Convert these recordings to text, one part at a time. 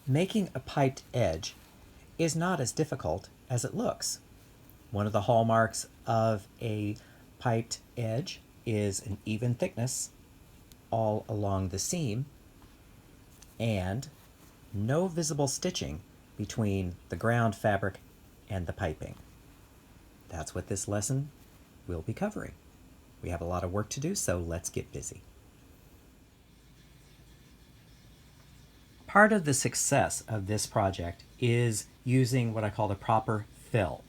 Making a piped edge is not as difficult as it looks. One of the hallmarks of a piped edge is an even thickness all along the seam and no visible stitching between the ground fabric and the piping. That's what this lesson will be covering. We have a lot of work to do, so let's get busy. Part of the success of this project is using what I call the proper fill.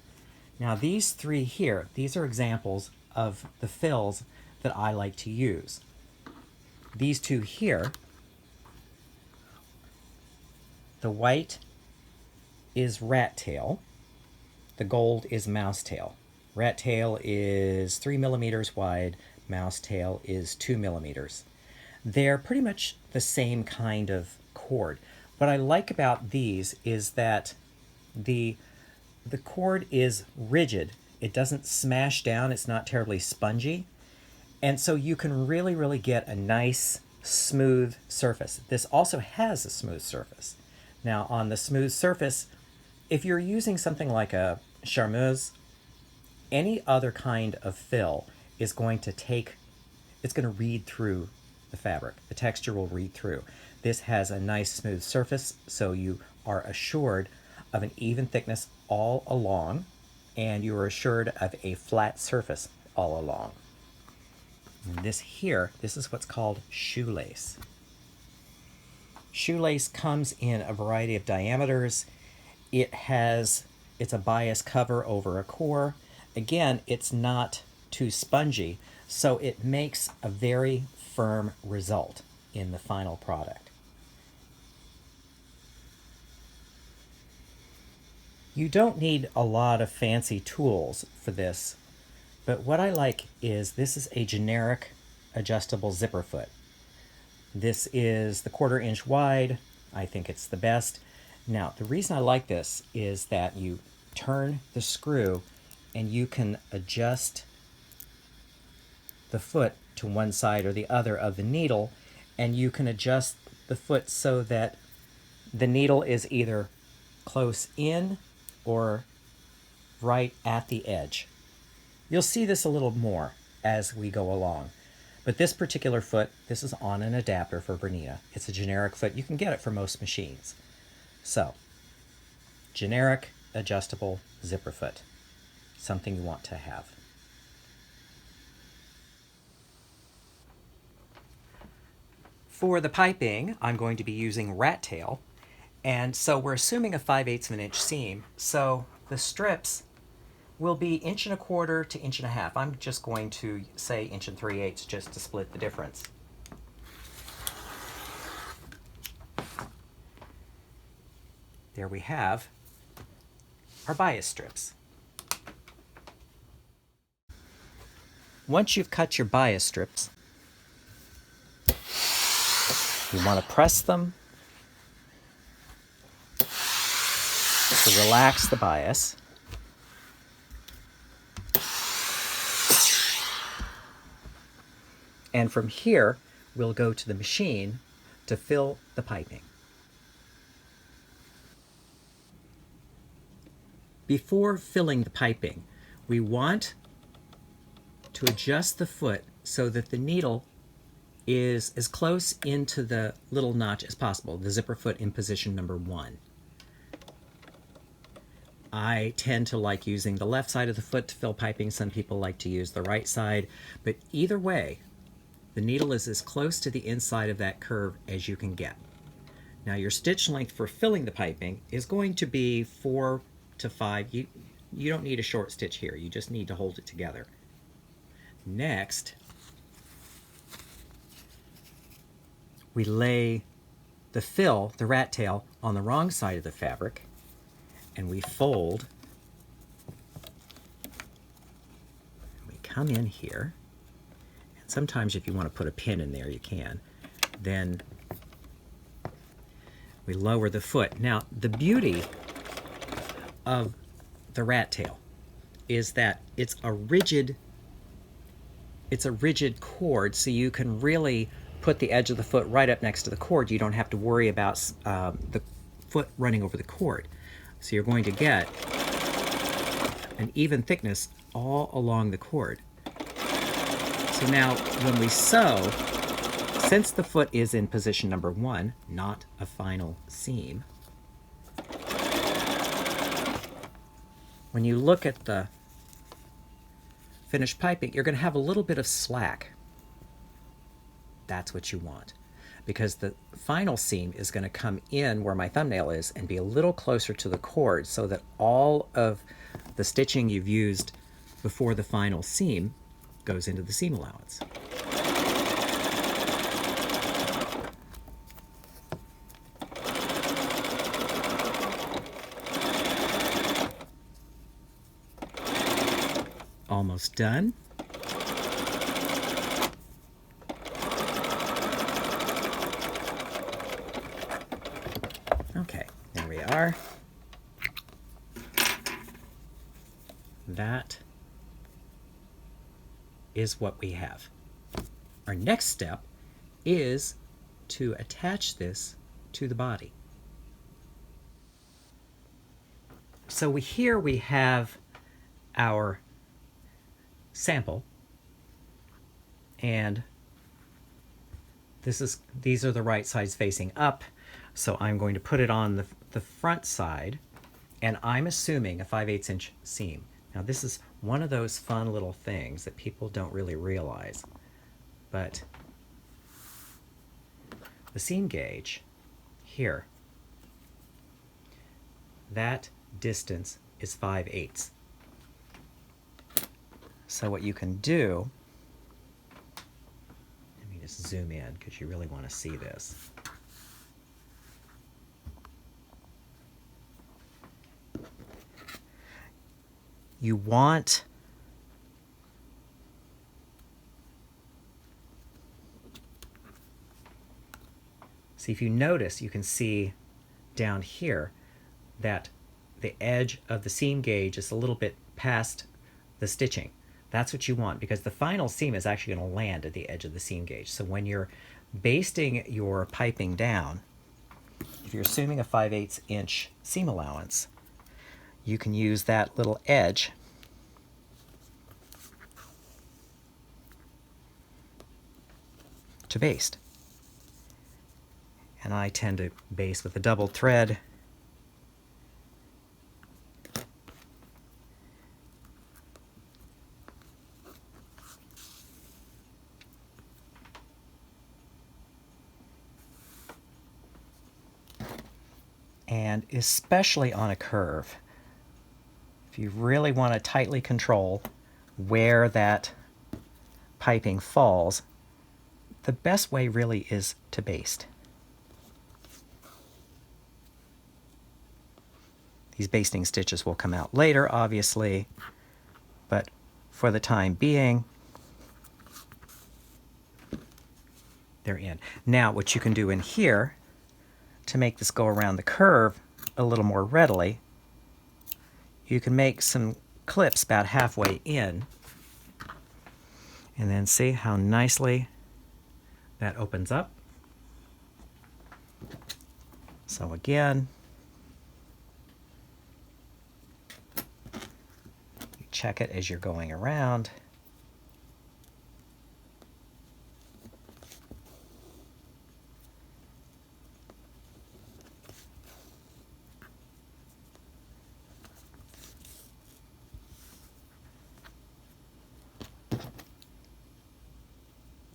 Now these three here, these are examples of the fills that I like to use. These two here, the white is rat tail, the gold is mouse tail. Rat tail is 3 millimeters wide, mouse tail is 2 millimeters. They're pretty much the same kind of cord. What I like about these is that the cord is rigid. It doesn't smash down, it's not terribly spongy. And so you can really get a nice smooth surface. This also has a smooth surface. Now on the smooth surface, if you're using something like a charmeuse, any other kind of fill is going to it's going to read through the fabric. The texture will read through. This has a nice smooth surface, so you are assured of an even thickness all along, and you are assured of a flat surface all along. And this here, this is what's called shoelace. Shoelace comes in a variety of diameters. It's a bias cover over a core. Again, it's not too spongy, so it makes a very firm result in the final product. You don't need a lot of fancy tools for this, but what I like is this is a generic adjustable zipper foot. This is the 1/4 inch wide. I think it's the best. Now, the reason I like this is that you turn the screw and you can adjust the foot to one side or the other of the needle, and you can adjust the foot so that the needle is either close in or right at the edge. You'll see this a little more as we go along. But this particular foot, this is on an adapter for Bernina. It's a generic foot. You can get it for most machines. So, generic adjustable zipper foot. Something you want to have. For the piping, I'm going to be using rat tail. And so we're assuming a 5/8 of an inch seam. So the strips will be 1¼ to 1½ inch. I'm just going to say 1 3/8 just to split the difference. There we have our bias strips. Once you've cut your bias strips, you want to press them to relax the bias. And from here, we'll go to the machine to fill the piping. Before filling the piping, we want to adjust the foot so that the needle is as close into the little notch as possible, the zipper foot in position number 1. I tend to like using the left side of the foot to fill piping. Some people like to use the right side, but either way, the needle is as close to the inside of that curve as you can get. Now your stitch length for filling the piping is going to be 4 to 5. You don't need a short stitch here, you just need to hold it together. Next, we lay the fill, the rat tail, on the wrong side of the fabric, and we fold. We come in here, and sometimes if you want to put a pin in there, you can. Then we lower the foot. Now, the beauty of the rat tail is that it's a rigid cord, so you can really put the edge of the foot right up next to the cord. You don't have to worry about the foot running over the cord. So you're going to get an even thickness all along the cord. So now when we sew, since the foot is in position number 1, not a final seam, when you look at the finished piping, you're going to have a little bit of slack. That's what you want, because the final seam is going to come in where my thumbnail is and be a little closer to the cord, so that all of the stitching you've used before the final seam goes into the seam allowance. Almost done. Okay, there we are. That is what we have. Our next step is to attach this to the body. So here we have our sample, and these are the right sides facing up, so I'm going to put it on the front side, and I'm assuming a 5/8 inch seam. Now this is one of those fun little things that people don't really realize, but the seam gauge here, that distance is 5/8. So what you can do, let me just zoom in because you really want to see this. You want see, if you notice, you can see down here that the edge of the seam gauge is a little bit past the stitching. That's what you want, because the final seam is actually going to land at the edge of the seam gauge. So when you're basting your piping down, if you're assuming a 5/8 inch seam allowance, you can use that little edge to baste. And I tend to baste with a double thread. And especially on a curve, if you really want to tightly control where that piping falls, the best way really is to baste. These basting stitches will come out later, obviously, but for the time being, they're in. Now, what you can do in here to make this go around the curve a little more readily, you can make some clips about halfway in, and then see how nicely that opens up. So again, you check it as you're going around.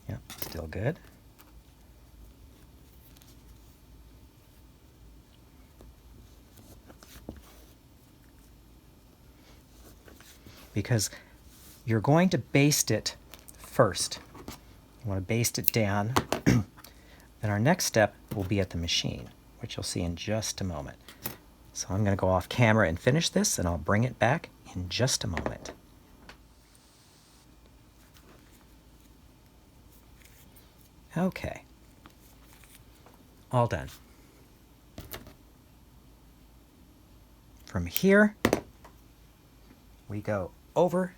Yep, still good. Because you're going to baste it first. You want to baste it down. Then our next step will be at the machine, which you'll see in just a moment. So I'm going to go off camera and finish this, and I'll bring it back in just a moment. Okay. All done. From here, we go over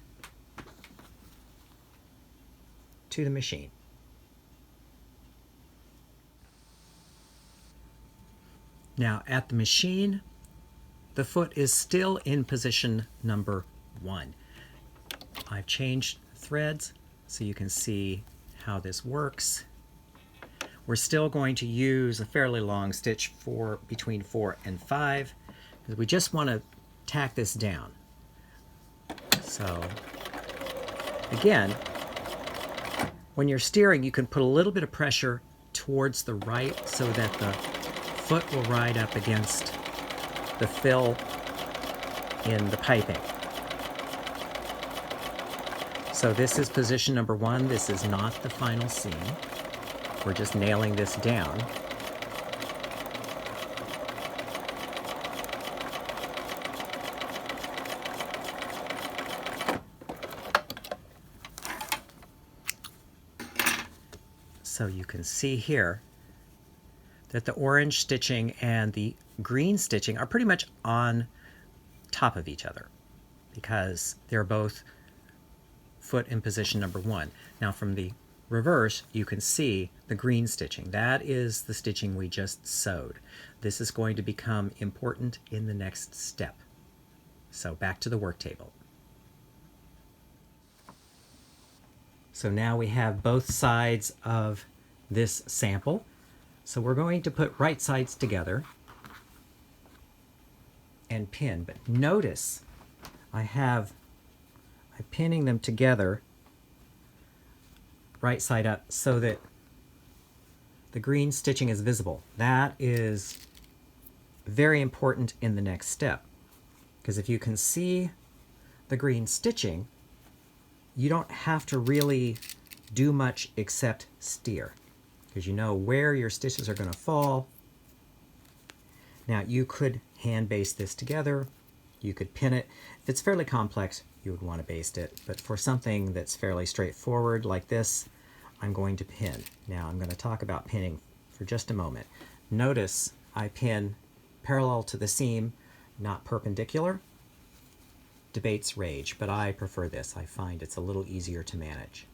to the machine. Now at the machine, the foot is still in position number 1. I've changed threads so you can see how this works. We're still going to use a fairly long stitch for between 4 and 5 because we just want to tack this down. So again, when you're steering, you can put a little bit of pressure towards the right so that the foot will ride up against the fill in the piping. So this is position number 1. This is not the final seam. We're just nailing this down. So you can see here that the orange stitching and the green stitching are pretty much on top of each other because they're both foot in position number 1. Now from the reverse, you can see the green stitching. That is the stitching we just sewed. This is going to become important in the next step. So back to the work table. So now we have both sides of this sample. So we're going to put right sides together and pin. But notice I'm pinning them together right side up so that the green stitching is visible. That is very important in the next step, because if you can see the green stitching, you don't have to really do much except steer, because you know where your stitches are going to fall. Now you could hand baste this together, you could pin it. If it's fairly complex, you would want to baste it, but for something that's fairly straightforward like this, I'm going to pin. Now I'm going to talk about pinning for just a moment. Notice I pin parallel to the seam, not perpendicular. Debates rage, but I prefer this. I find it's a little easier to manage.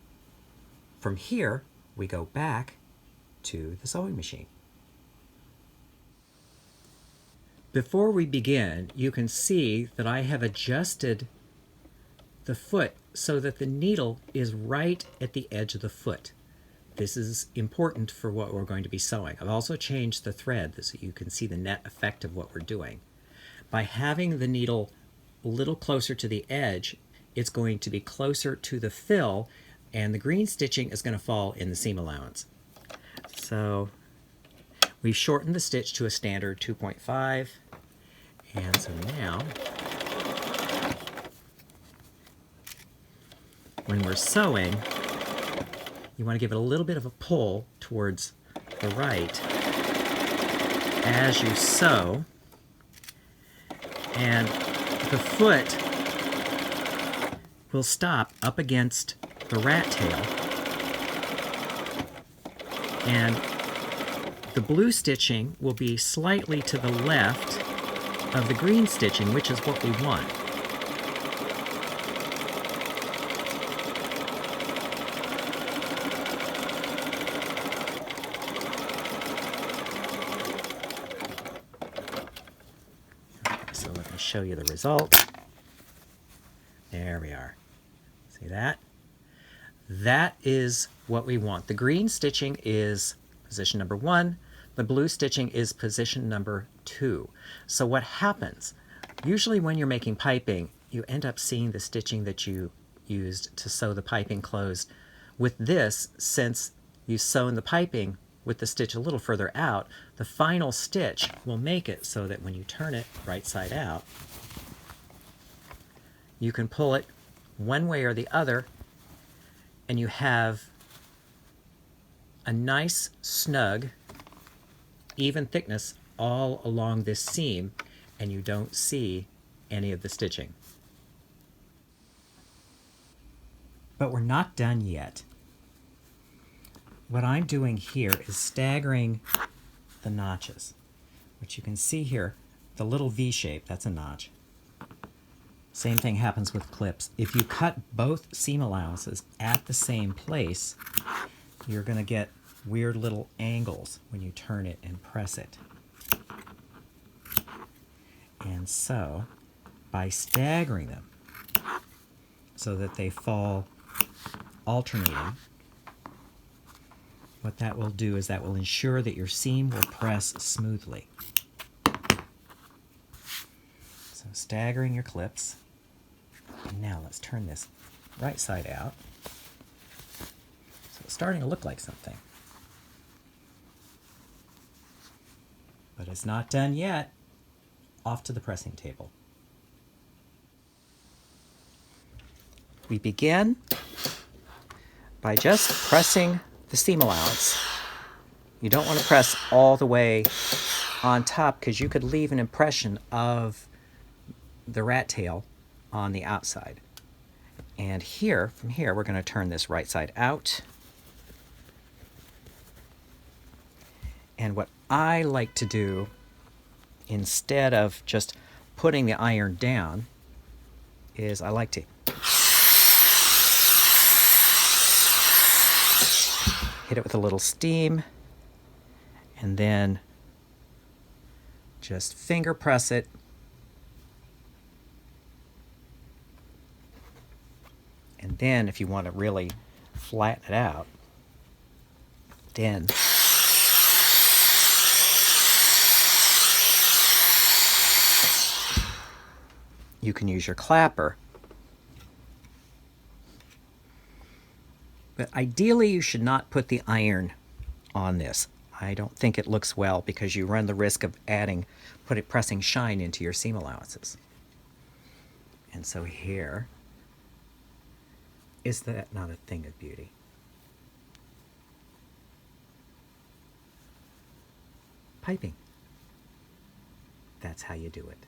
From here, we go back to the sewing machine. Before we begin, you can see that I have adjusted the foot so that the needle is right at the edge of the foot. This is important for what we're going to be sewing. I've also changed the thread so you can see the net effect of what we're doing. By having the needle a little closer to the edge, it's going to be closer to the fill, and the green stitching is going to fall in the seam allowance. So we've shortened the stitch to a standard 2.5, and so now when we're sewing, you want to give it a little bit of a pull towards the right as you sew, and the foot will stop up against the rat tail, and the blue stitching will be slightly to the left of the green stitching, which is what we want. So let me show you the result. There we are. See that? That is what we want. The green stitching is position number 1. The blue stitching is position number 2. So what happens? Usually when you're making piping, you end up seeing the stitching that you used to sew the piping closed. With this, since you've sewn the piping with the stitch a little further out, the final stitch will make it so that when you turn it right side out, you can pull it one way or the other, and you have a nice, snug, even thickness all along this seam, and you don't see any of the stitching. But we're not done yet. What I'm doing here is staggering the notches, which you can see here, the little V shape, that's a notch. Same thing happens with clips. If you cut both seam allowances at the same place, you're going to get weird little angles when you turn it and press it. And so, by staggering them so that they fall alternating, what that will do is that will ensure that your seam will press smoothly. So staggering your clips. And now let's turn this right side out. So it's starting to look like something. But it's not done yet. Off to the pressing table. We begin by just pressing the seam allowance. You don't want to press all the way on top because you could leave an impression of the rat tail on the outside. And here, from here, we're going to turn this right side out. And what I like to do, instead of just putting the iron down, is I like to hit it with a little steam, and then just finger press it. And then if you want to really flatten it out, then you can use your clapper. But ideally, you should not put the iron on this. I don't think it looks well because you run the risk of pressing shine into your seam allowances. And so here, is that not a thing of beauty? Piping. That's how you do it.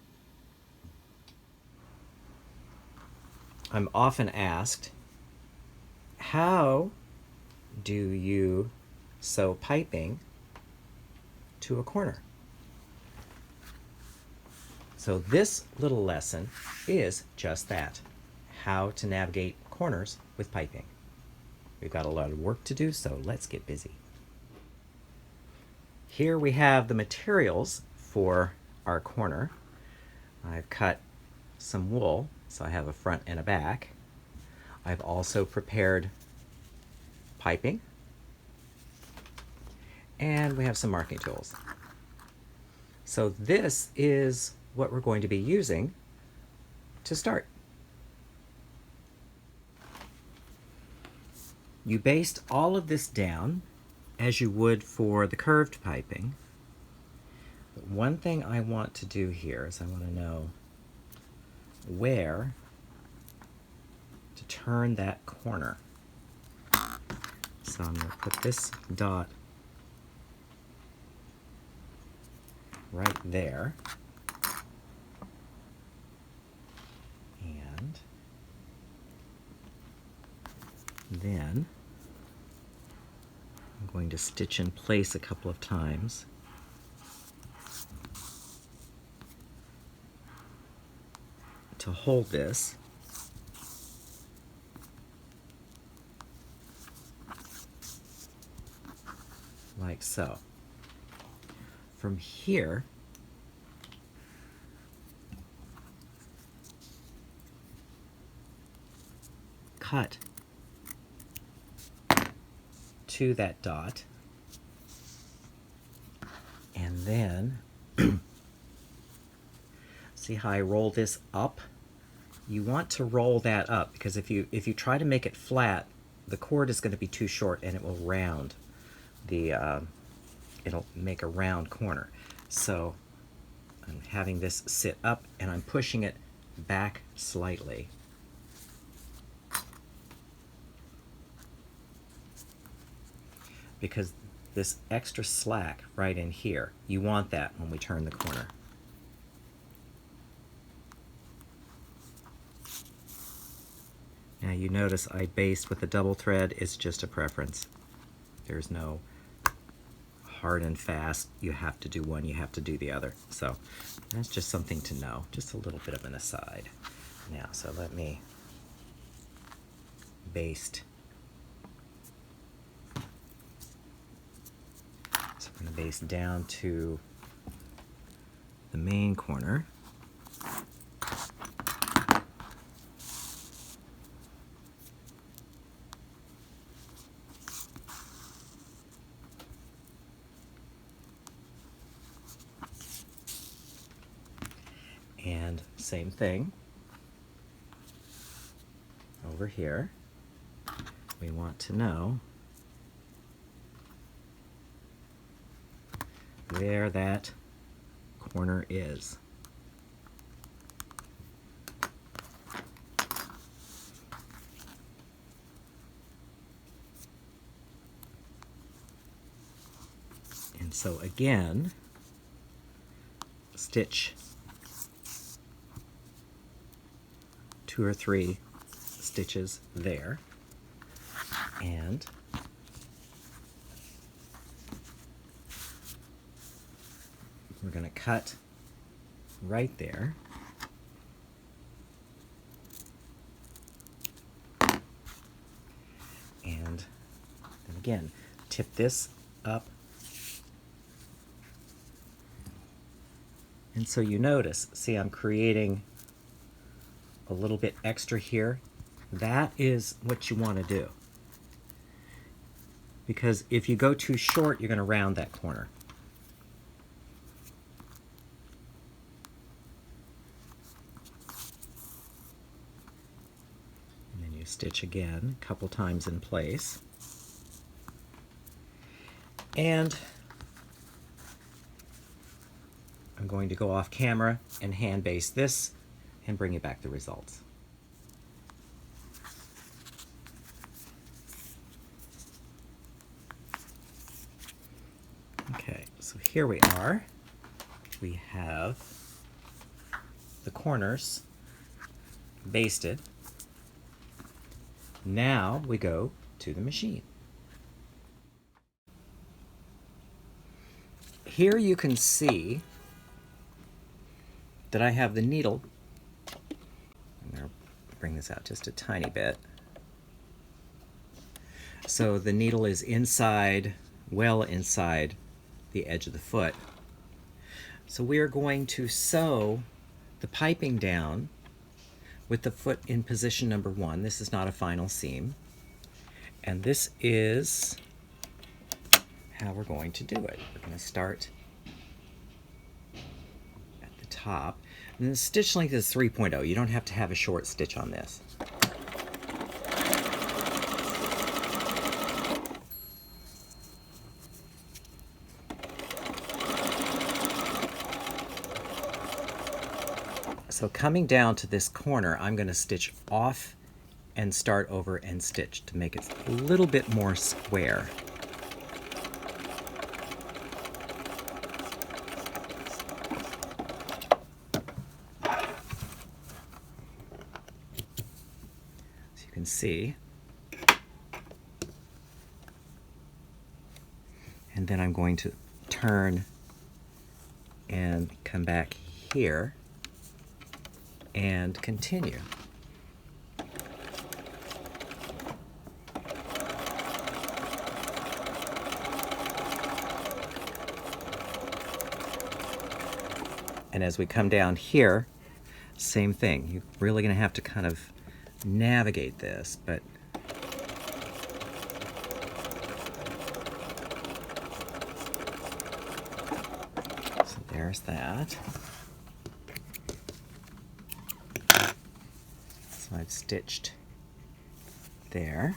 I'm often asked, how do you sew piping to a corner? So this little lesson is just that, how to navigate corners with piping. We've got a lot of work to do, so let's get busy. Here we have the materials for our corner. I've cut some wool, so I have a front and a back. I've also prepared piping, and we have some marking tools. So this is what we're going to be using to start. You baste all of this down as you would for the curved piping. But one thing I want to do here is I want to know where to turn that corner. So I'm going to put this dot right there. And then I'm going to stitch in place a couple of times. To hold this. Like so. From here, cut to that dot, and then see how I roll this up? You want to roll that up because if you try to make it flat, the cord is going to be too short and it will round the it'll make a round corner. So I'm having this sit up and I'm pushing it back slightly. Because this extra slack right in here, you want that when we turn the corner. Now you notice I based with a double thread. It's just a preference. There's no hard and fast, you have to do one, you have to do the other. So that's just something to know, just a little bit of an aside. Now, so let me baste. So I'm going to baste down to the main corner. And same thing over here. We want to know where that corner is. And so again, stitch 2 or 3 stitches there, and we're going to cut right there. And then again, tip this up. And so you notice, see, I'm creating a little bit extra here. That is what you want to do. Because if you go too short, you're going to round that corner. And then you stitch again a couple times in place. And I'm going to go off camera and hand base this and bring you back the results. Okay, so here we are. We have the corners basted. Now we go to the machine. Here you can see that I have the needle. I'm going to bring this out just a tiny bit. So the needle is inside, well inside the edge of the foot. So we are going to sew the piping down with the foot in position number 1. This is not a final seam. And this is how we're going to do it. We're going to start at the top. And the stitch length is 3.0. You don't have to have a short stitch on this. So coming down to this corner, I'm going to stitch off and start over and stitch to make it a little bit more square. So you can see. And then I'm going to turn and come back here and continue. And as we come down here, same thing. You're really going to have to kind of navigate this, but so there's that. So I've stitched there,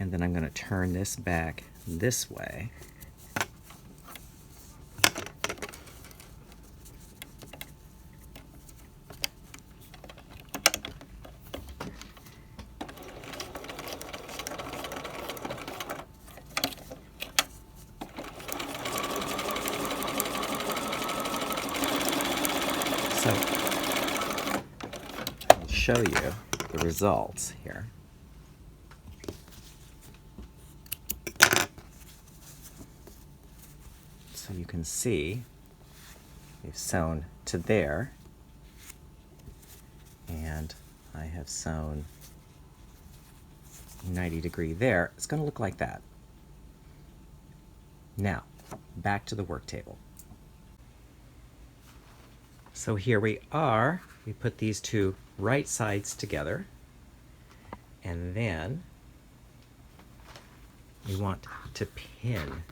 and then I'm going to turn this back this way. So I'll show you the results here. So you can see we've sewn to there, and I have sewn 90° there. It's going to look like that. Now, back to the work table. So here we are. We put these two right sides together, and then we want to pin.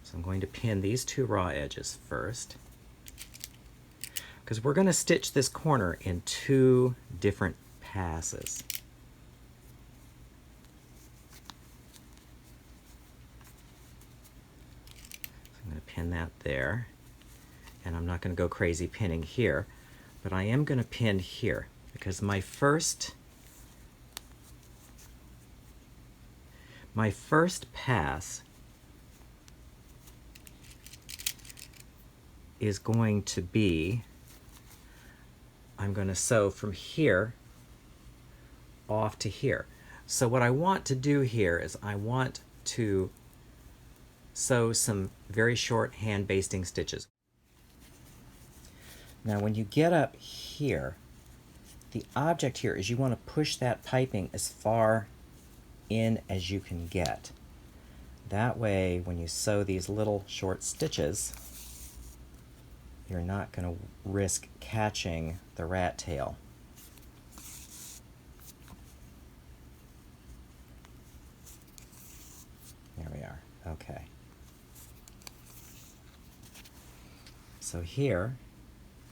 So I'm going to pin these two raw edges first. because we're going to stitch this corner in 2 different passes. So I'm going to pin that there, and I'm not going to go crazy pinning here, but I am going to pin here because my first pass is going to be, I'm going to sew from here off to here. So what I want to do here is I want to sew some very short hand basting stitches. Now when you get up here, the object here is you want to push that piping as far in as you can get. That way when you sew these little short stitches, you're not going to risk catching the rat tail. There we are. Okay. So here,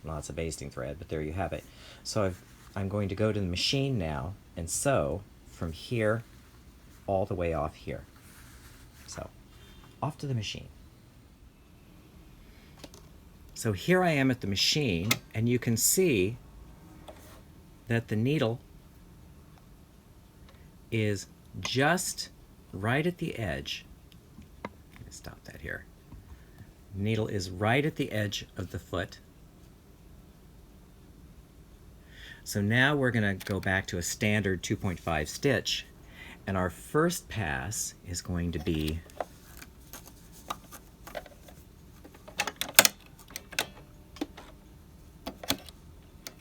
lots of basting thread, but there you have it. So I'm going to go to the machine now and sew from here all the way off here. So, off to the machine. So here I am at the machine, and you can see that the needle is just right at the edge. Let me stop that here. Needle is right at the edge of the foot. So now we're going to go back to a standard 2.5 stitch, and our first pass is going to be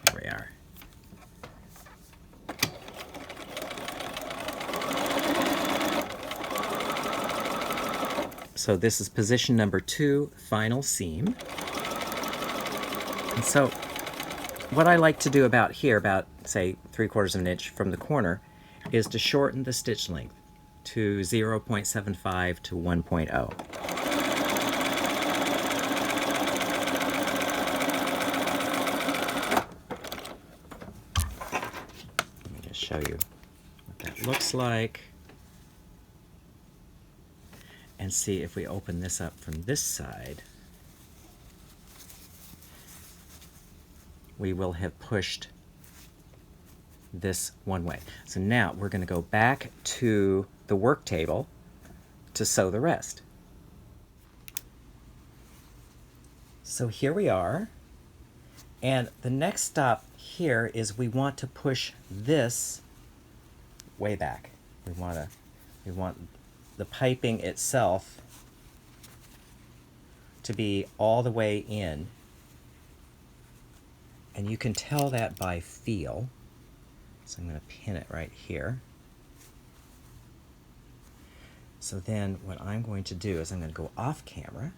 there we are. So this is position number 2, final seam. And so what I like to do about here, about say 3/4 of an inch from the corner, is to shorten the stitch length to 0.75 to 1.0. Let me just show you what that looks like. And see if we open this up from this side, we will have pushed this one way. So now we're going to go back to the work table to sew the rest. So here we are, and the next stop here is we want to push this way back. We want the piping itself to be all the way in, and you can tell that by feel. So I'm going to pin it right here. So then what I'm going to do is I'm going to go off camera,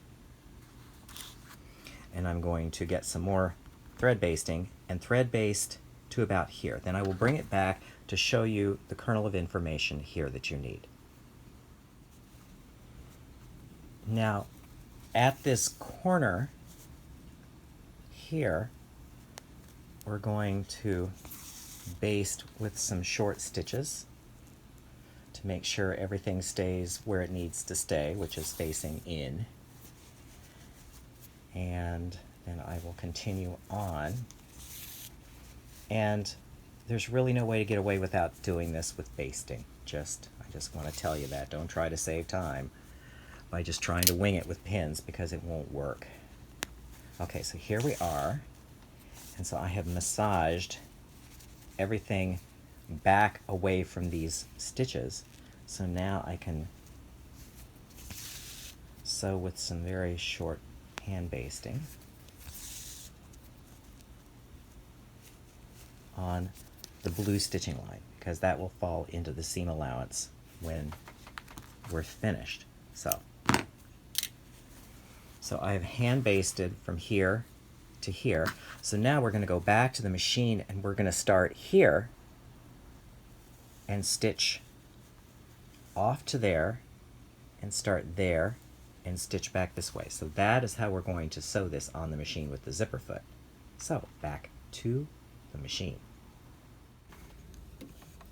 and I'm going to get some more thread basting and thread baste to about here. Then I will bring it back to show you the kernel of information here that you need. Now, at this corner here, we're going to baste with some short stitches to make sure everything stays where it needs to stay, which is facing in. And then I will continue on. And there's really no way to get away without doing this with basting. I just want to tell you that. Don't try to save time by just trying to wing it with pins, because it won't work. Okay, so here we are. And so I have massaged everything back away from these stitches. So now I can sew with some very short hand basting on the blue stitching line, because that will fall into the seam allowance when we're finished. So I have hand basted from here to here. So now we're going to go back to the machine, and we're going to start here and stitch off to there and start there and stitch back this way. So that is how we're going to sew this on the machine with the zipper foot. So back to the machine.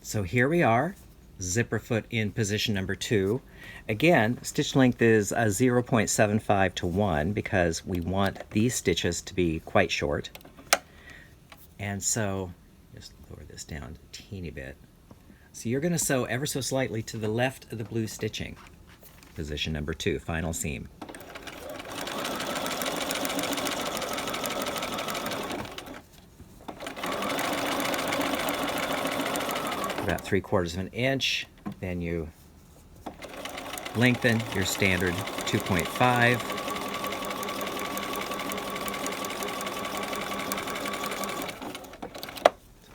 So here we are, zipper foot in position number 2. Again, stitch length is 0.75 to 1 because we want these stitches to be quite short. And so, just lower this down a teeny bit. So you're going to sew ever so slightly to the left of the blue stitching. Position number 2, final seam. About 3/4 of an inch, then you lengthen your standard 2.5.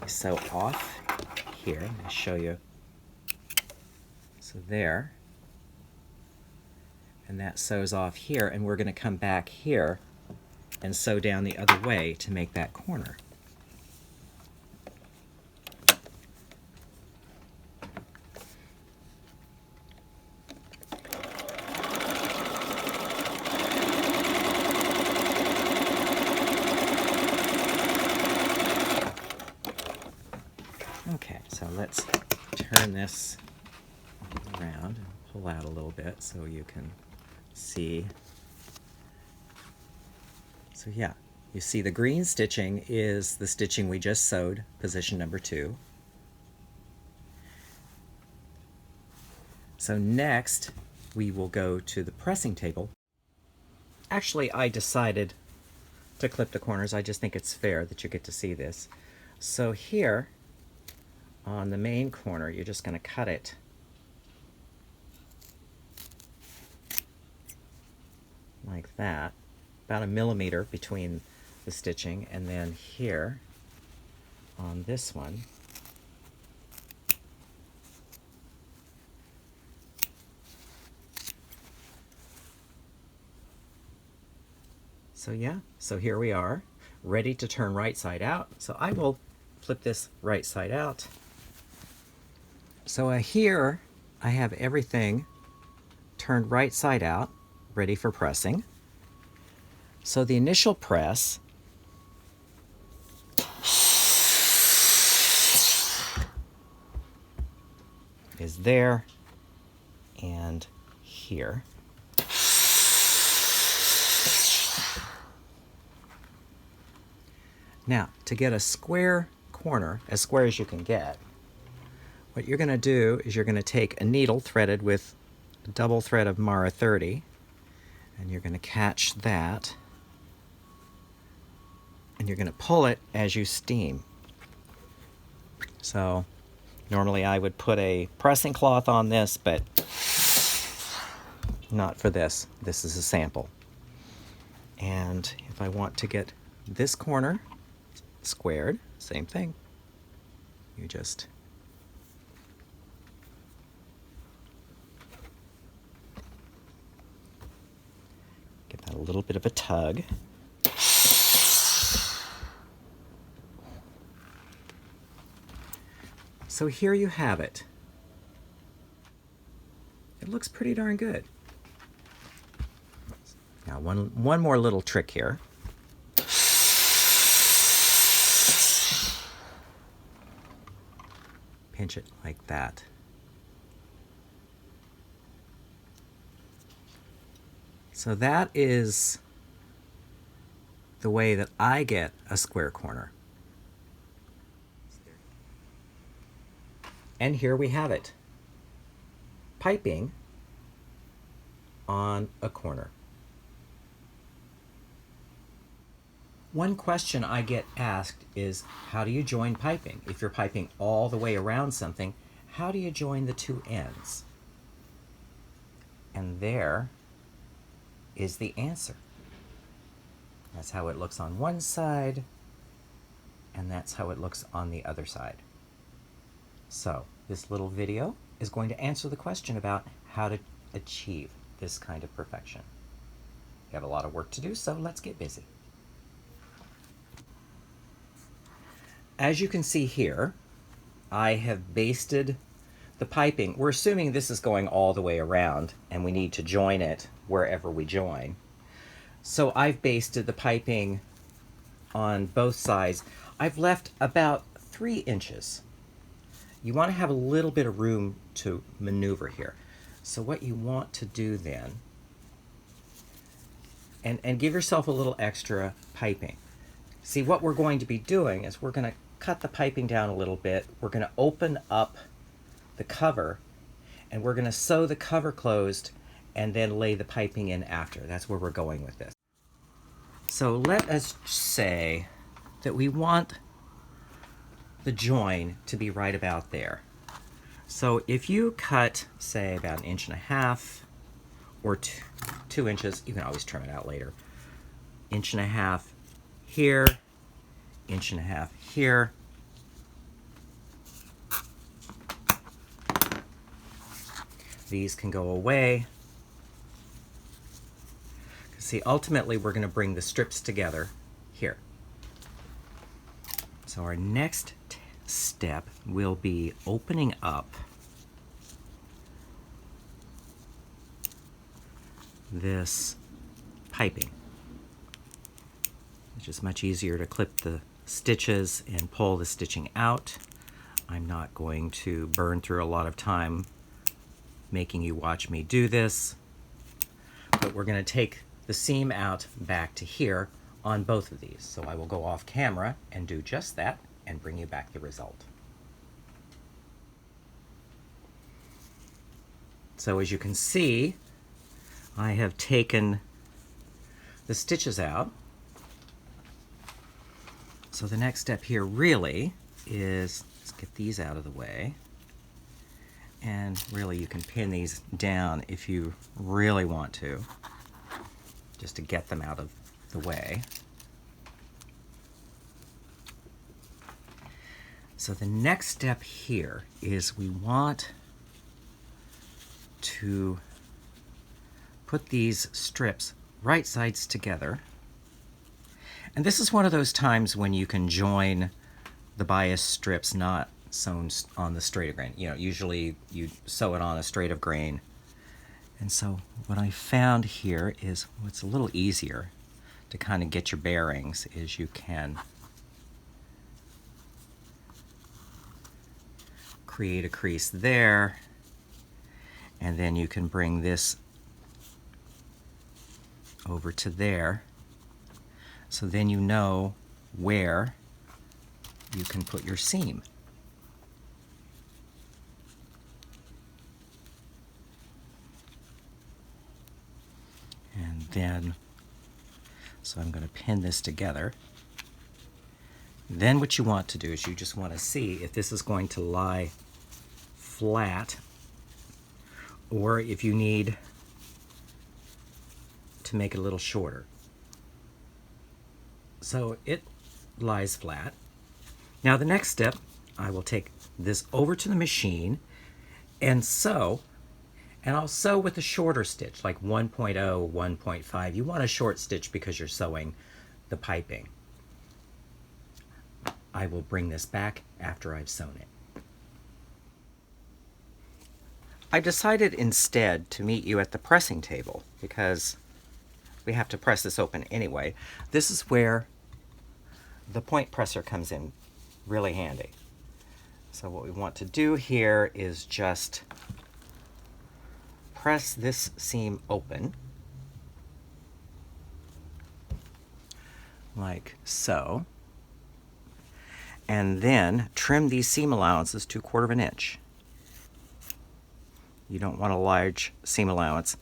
So off here, I'm going to show you. So there, and that sews off here, and we're going to come back here and sew down the other way to make that corner. Okay, so let's turn this around and pull out a little bit so you can see. So yeah, you see the green stitching is the stitching we just sewed, position number 2. So next we will go to the pressing table. Actually, I decided to clip the corners. I just think it's fair that you get to see this. So here on the main corner, you're just going to cut it like that, about 1 millimeter between the stitching, and then here on this one, so yeah, so here we are, ready to turn right side out. So I will flip this right side out. So here I have everything turned right side out, ready for pressing. So the initial press is there and here. Now, to get a square corner, as square as you can get, what you're going to do is you're going to take a needle threaded with a double thread of Mara 30, and you're going to catch that, and you're going to pull it as you steam. So normally I would put a pressing cloth on this, but not for this. This is a sample. And if I want to get this corner squared, same thing. You just give that a little bit of a tug. So here you have it. It looks pretty darn good. Now one more little trick here. Pinch it like that. So that is the way that I get a square corner. And here we have it. Piping on a corner. One question I get asked is, how do you join piping? If you're piping all the way around something, how do you join the two ends? And there is the answer. That's how it looks on one side, and that's how it looks on the other side. So this little video is going to answer the question about how to achieve this kind of perfection. You have a lot of work to do, so let's get busy. As you can see here, I have basted the piping. We're assuming this is going all the way around, and we need to join it wherever we join. So I've basted the piping on both sides. I've left about 3 inches. You want to have a little bit of room to maneuver here. So what you want to do then, and give yourself a little extra piping. See, what we're going to be doing is we're going to cut the piping down a little bit. We're going to open up the cover, and we're going to sew the cover closed and then lay the piping in after. That's where we're going with this. So let us say that we want the join to be right about there. So if you cut, say, about 1.5 inches or 2 inches, you can always trim it out later. 1.5 inches here, 1.5 inches here. These can go away. See, ultimately we're going to bring the strips together here. So our next step will be opening up this piping. It's just much easier to clip the stitches and pull the stitching out. I'm not going to burn through a lot of time making you watch me do this, but we're going to take the seam out back to here on both of these. So I will go off camera and do just that and bring you back the result. So as you can see, I have taken the stitches out. So the next step here really is, let's get these out of the way. And really you can pin these down if you really want to, just to get them out of the way. So the next step here is we want to put these strips right sides together. And this is one of those times when you can join the bias strips not sewn on the straight of grain. You know, usually you sew it on a straight of grain. And so what I found here is what's a little easier to kind of get your bearings is you can create a crease there, and then you can bring this over to there. So then you know where you can put your seam. And then, so I'm going to pin this together. Then what you want to do is you just want to see if this is going to lie flat or if you need to make it a little shorter. So it lies flat. Now the next step, I will take this over to the machine and sew, and I'll sew with a shorter stitch, like 1.0, 1.5. You want a short stitch because you're sewing the piping. I will bring this back after I've sewn it. I decided instead to meet you at the pressing table because we have to press this open anyway. This is where the point presser comes in really handy. So what we want to do here is just press this seam open like so, and then trim these seam allowances to 1/4 inch. You don't want a large seam allowance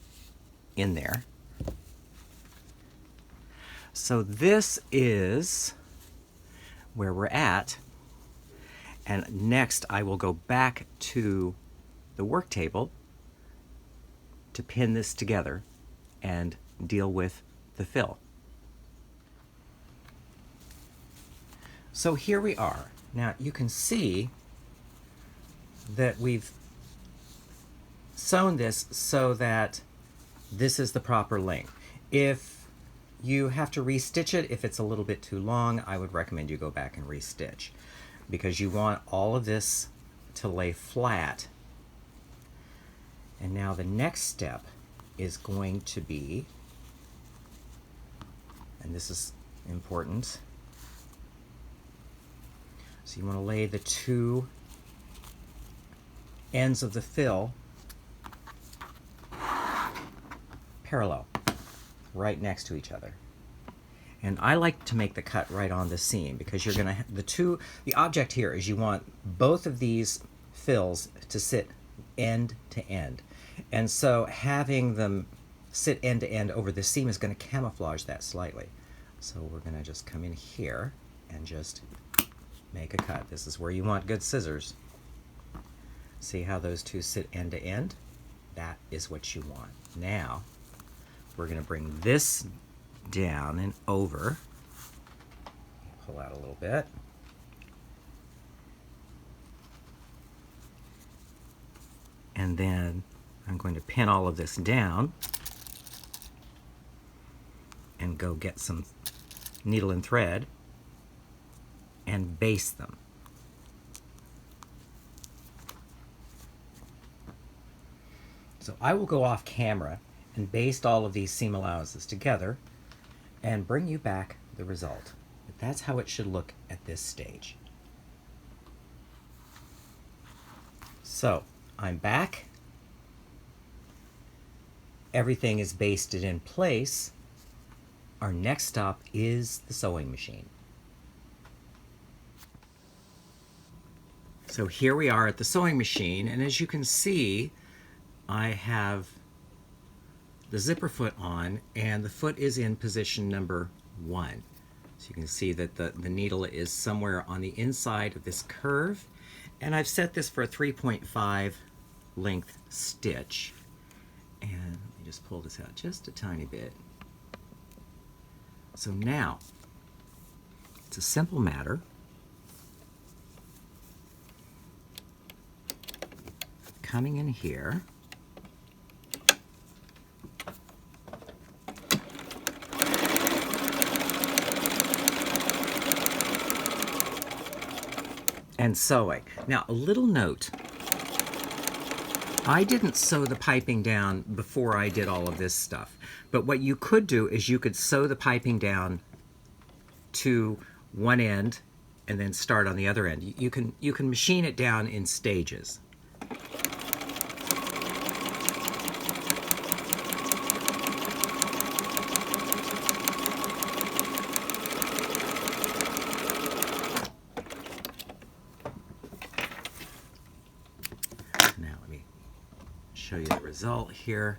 in there. So this is where we're at, and next I will go back to the work table to pin this together and deal with the fill. So here we are. Now you can see that we've sewn this so that this is the proper length. If you have to restitch it, if it's a little bit too long, I would recommend you go back and restitch, because you want all of this to lay flat. And now the next step is going to be, and this is important, So you want to lay the two ends of the fill parallel, right next to each other. And I like to make the cut right on the seam because you're going to, the object here is you want both of these fills to sit end to end. And so having them sit end to end over the seam is going to camouflage that slightly. So we're going to just come in here and just make a cut. This is where you want good scissors. See how those two sit end to end? That is what you want. Now, we're going to bring this down and over. Pull out a little bit. And then I'm going to pin all of this down and go get some needle and thread and baste them. So I will go off camera and baste all of these seam allowances together and bring you back the result. But that's how it should look at this stage. So I'm back. Everything is basted in place. Our next stop is the sewing machine. So here we are at the sewing machine, and as you can see, I have the zipper foot on, and the foot is in position number 1. So you can see that the needle is somewhere on the inside of this curve, and I've set this for a 3.5 length stitch. And let me just pull this out just a tiny bit. So now, it's a simple matter coming in here, and sewing. Now, a little note. I didn't sew the piping down before I did all of this stuff. But what you could do is you could sew the piping down to one end and then start on the other end. You can machine it down in stages. Now let me show you the result here.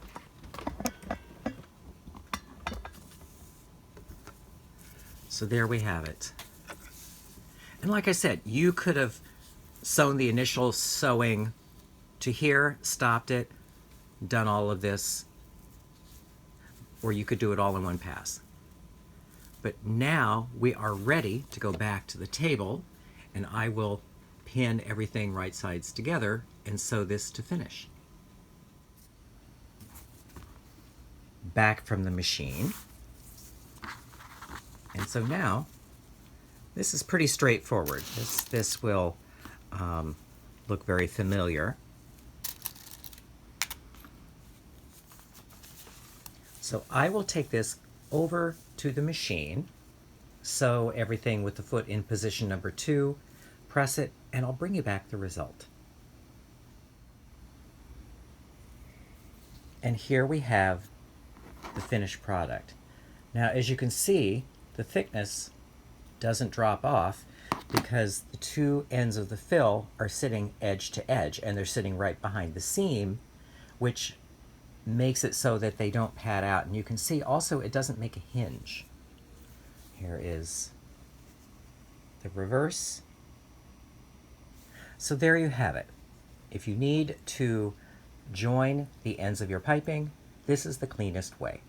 So there we have it. And like I said, you could have sewn the initial sewing to here, stopped it, done all of this, or you could do it all in one pass. But now we are ready to go back to the table, and I will pin everything right sides together and sew this to finish. Back from the machine. And so now, this is pretty straightforward. This will look very familiar. So I will take this over to the machine, sew everything with the foot in position number 2, press it, and I'll bring you back the result. And here we have the finished product. Now, as you can see, the thickness doesn't drop off because the two ends of the fill are sitting edge to edge, and they're sitting right behind the seam, which makes it so that they don't pad out. And you can see also it doesn't make a hinge. Here is the reverse. So there you have it. If you need to join the ends of your piping, this is the cleanest way.